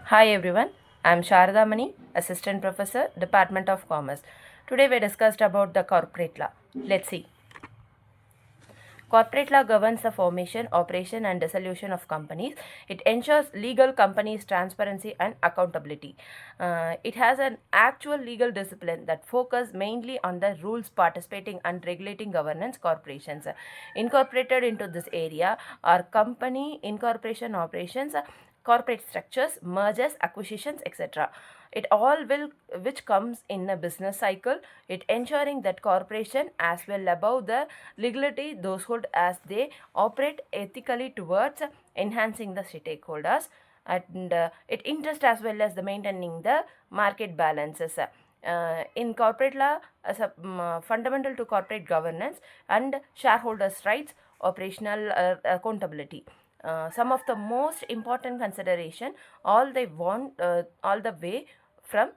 Hi everyone, I am Sharada Mani, Assistant Professor, Department of Commerce. Today we discussed about the corporate law. Let's see. Corporate law governs the formation, operation, and dissolution of companies. It ensures legal companies' transparency and accountability. It has an actual legal discipline that focus mainly on the rules participating and regulating governance corporations. Incorporated into this area are company incorporation operations, corporate structures, mergers, acquisitions, etc. It all will which comes in a business cycle. It ensuring that corporation as well above the legality those hold as they operate ethically towards enhancing the stakeholders, and it interest as well as the maintaining the market balances. In corporate law, as a fundamental to corporate governance and shareholders' rights, operational accountability. Some of the most important consideration, all the way from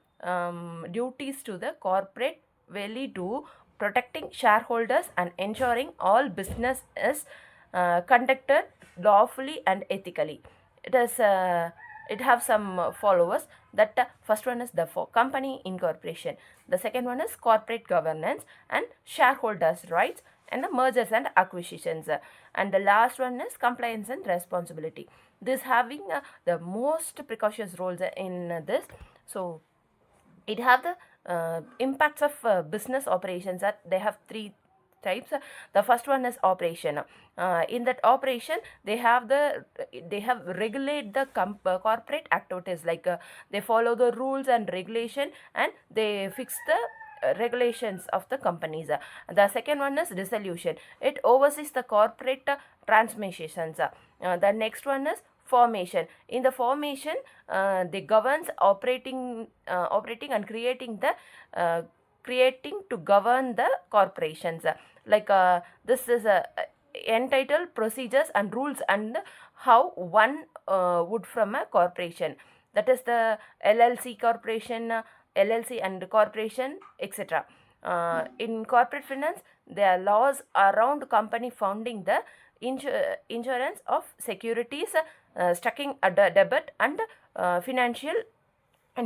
duties to the corporate value to protecting shareholders and ensuring all business is conducted lawfully and ethically. It is it have some followers. That first one is the company incorporation, the second one is corporate governance and shareholders rights, and the mergers and acquisitions, and the last one is compliance and responsibility. This having the most precautious roles in this. So it have the impacts of business operations, that they have three types. The first one is operation. In that operation they have regulate the corporate activities, like they follow the rules and regulation, and they fix the regulations of the companies. The second one is dissolution. It oversees the corporate transmissions. The next one is formation. In the formation, they governs operating and creating the creating to govern the corporations. Like this is entitled procedures and rules and how one would from a corporation. That is the LLC corporation, LLC and corporation, etc. In corporate finance, there are laws around company founding the insurance of securities, stacking a debit and financial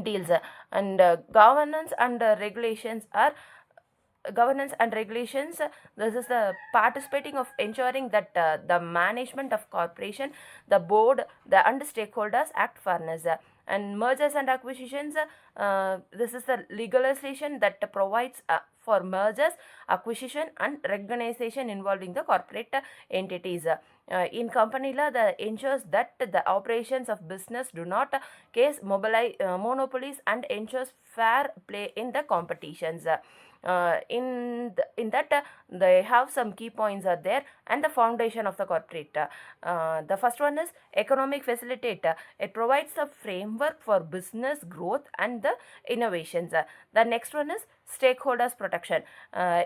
deals, and governance and regulations. This is the participating of ensuring that the management of corporation, the board, the and stakeholders act fairness. And mergers and acquisitions, this is the legalization that provides for mergers, acquisition and reorganization involving the corporate entities. In company law, the ensures that the operations of business do not case monopolies and ensures fair play in the competitions. In that they have some key points are there, and the foundation of the corporate. The first one is economic facilitator. It provides a framework for business growth and the innovations. The next one is stakeholders protection.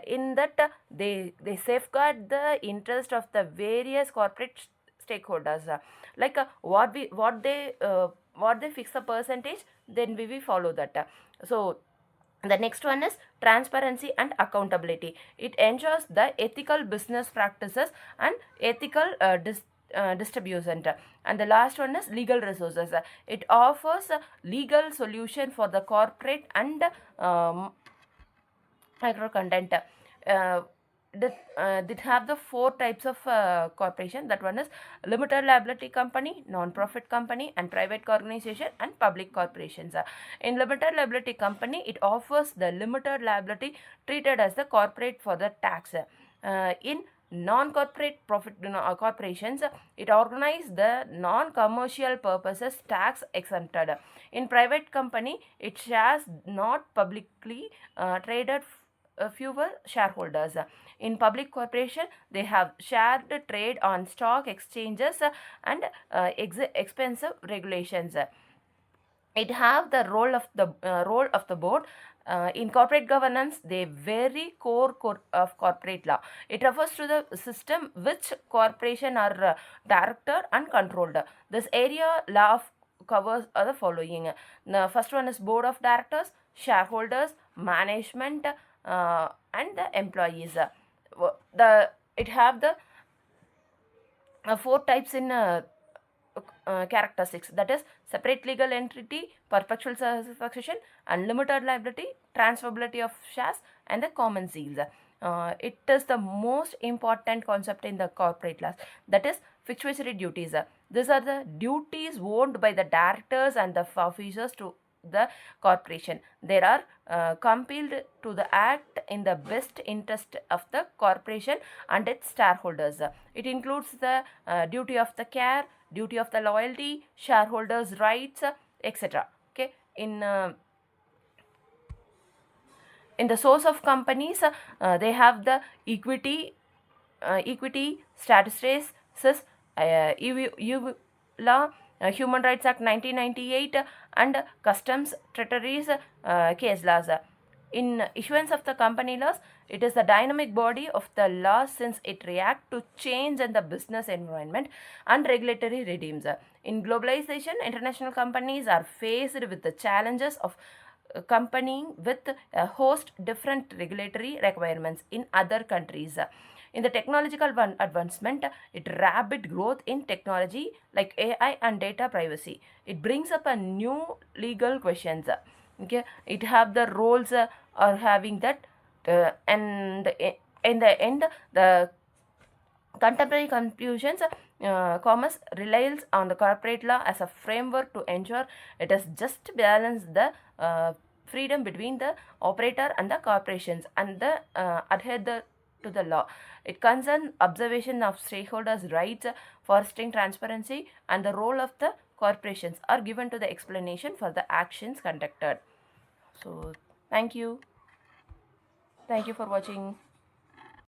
In that they safeguard the interest of the various corporate stakeholders. Like what they fix the percentage, then we will follow that. So the next one is transparency and accountability. It ensures the ethical business practices and ethical distribution. And the last one is legal resources. It offers a legal solution for the corporate and micro content. That have the four types of corporation. That one is limited liability company, non-profit company, and private organization, and public corporations. In limited liability company, it offers the limited liability treated as the corporate for the tax. In non-corporate profit corporations, it organize the non-commercial purposes tax exempted. In private company, it shares not publicly traded fewer shareholders. In public corporation, they have shared trade on stock exchanges and expensive regulations. It have the role of the board. In corporate governance, they very core of corporate law. It refers to the system which corporation are directed and controlled. This area law covers the following. The first one is board of directors, shareholders, management, and the employees. The it have the four types in characteristics, that is separate legal entity, perpetual succession, unlimited liability, transferability of shares, and the common seals. It is the most important concept in the corporate laws, that is fiduciary duties. These are the duties owned by the directors and the officers to the corporation. They are compelled to the act in the best interest of the corporation and its shareholders. It includes the duty of the care, duty of the loyalty, shareholders' rights, etc. Okay, in the source of companies, they have the equity statuses, law, Human Rights Act 1998, and customs treasuries case laws. In issuance of the company laws, it is the dynamic body of the law since it reacts to change in the business environment and regulatory regimes. In globalization, international companies are faced with the challenges of accompanying with a host different regulatory requirements in other countries. In the technological advancement, it rapid growth in technology like AI and data privacy. It brings up a new legal questions. Okay, it have the roles are having that, and in the end, the contemporary conclusions, commerce relies on the corporate law as a framework to ensure it has just balanced the freedom between the operator and the corporations and the to the law. It concerns observation of stakeholders' rights, fostering transparency, and the role of the corporations are given to the explanation for the actions conducted. So, thank you. Thank you for watching.